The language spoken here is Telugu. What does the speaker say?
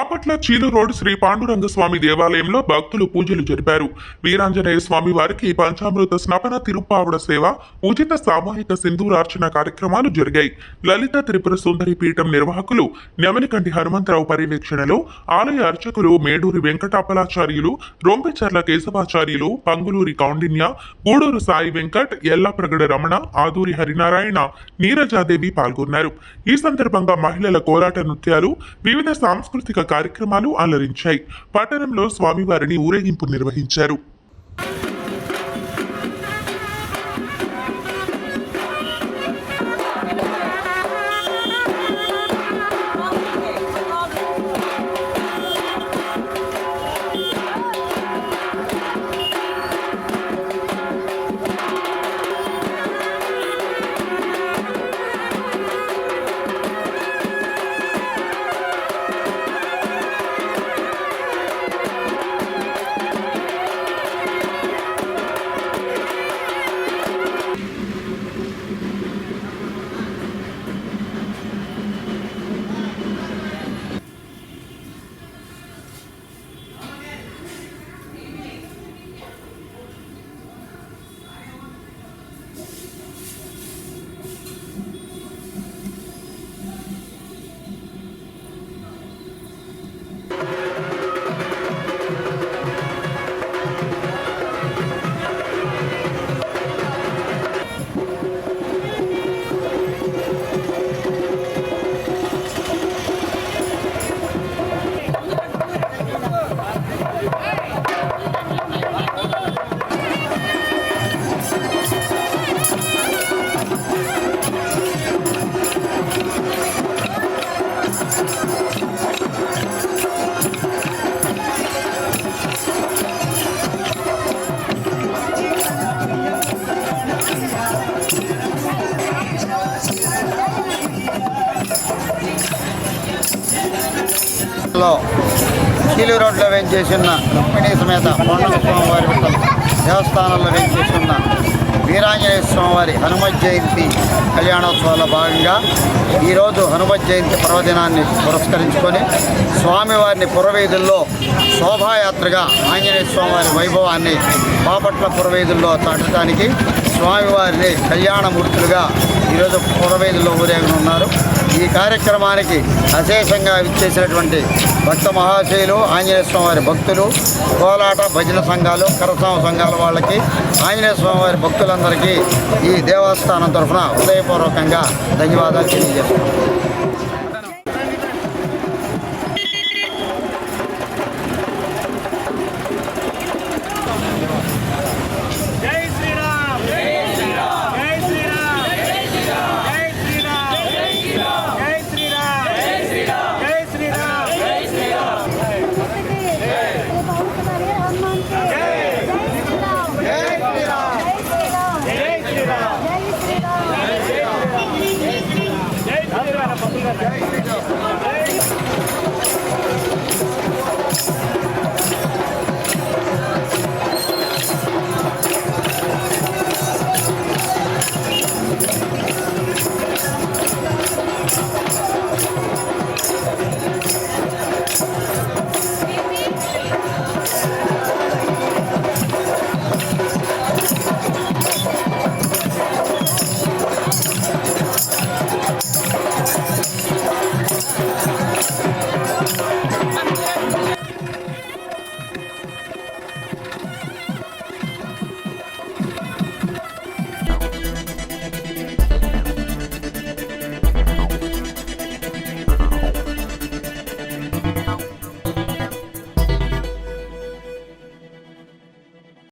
బాపట్ల చీలు రోడ్ శ్రీ పాండురంగ స్వామి దేవాలయంలో భక్తులు పూజలు జరిపారు. వీరాంజనేయ స్వామి వారికి పంచామృత స్నపన తిరుప్పావడ సేవ, ఉచిత సామూహిక సింధూరార్చన కార్యక్రమాలు జరిగాయి. లలిత త్రిపుర సుందరి పీఠం నిర్వాహకులు నెమలికంటి హనుమంతరావు పర్యవేక్షణలో ఆలయ అర్చకులు మేడూరి వెంకటాపలాచార్యులు, రొంపెచర్ల కేశవాచార్యులు, పంగులూరి కౌండిన్య, గూడూరు సాయి వెంకట్, ఎల్లాప్రగడ రమణ, ఆదూరి హరినారాయణ, నీరజాదేవి పాల్గొన్నారు. ఈ సందర్భంగా మహిళల కోలాట నృత్యాలు, వివిధ సాంస్కృతిక కార్యక్రమాలు అలరించాయి. పట్టణంలో స్వామివారిని ఊరేగింపు నిర్వహించారు. చీలు రోడ్లో వేంచేసి ఉన్న రుక్మిణీ సమేత పాండురంగ స్వామివారి దేవస్థానంలో వేంచేసి ఉన్న వీరాంజనేయ స్వామివారి హనుమత్ జయంతి కళ్యాణోత్సవాల్లో భాగంగా ఈరోజు హనుమత్ జయంతి పర్వదినాన్ని పురస్కరించుకొని స్వామివారిని పురవీధుల్లో శోభాయాత్రగా ఆంజనేయ స్వామివారి వైభవాన్ని బాపట్ల పురవీధుల్లో చాటడానికి స్వామివారిని కళ్యాణమూర్తులుగా ఈరోజు పురవీధుల్లో ఊరేగనున్నారు. ఈ కార్యక్రమానికి అశేషంగా విచ్చేసినటువంటి భక్త మహాశయులు, ఆంజనేయ స్వామివారి భక్తులు, కోలాట భజన సంఘాలు, కరసామ సంఘాల వాళ్ళకి, ఆంజనేయ స్వామివారి భక్తులందరికీ ఈ దేవస్థానం తరఫున హృదయపూర్వకంగా ధన్యవాదాలు తెలియజేస్తున్నాం.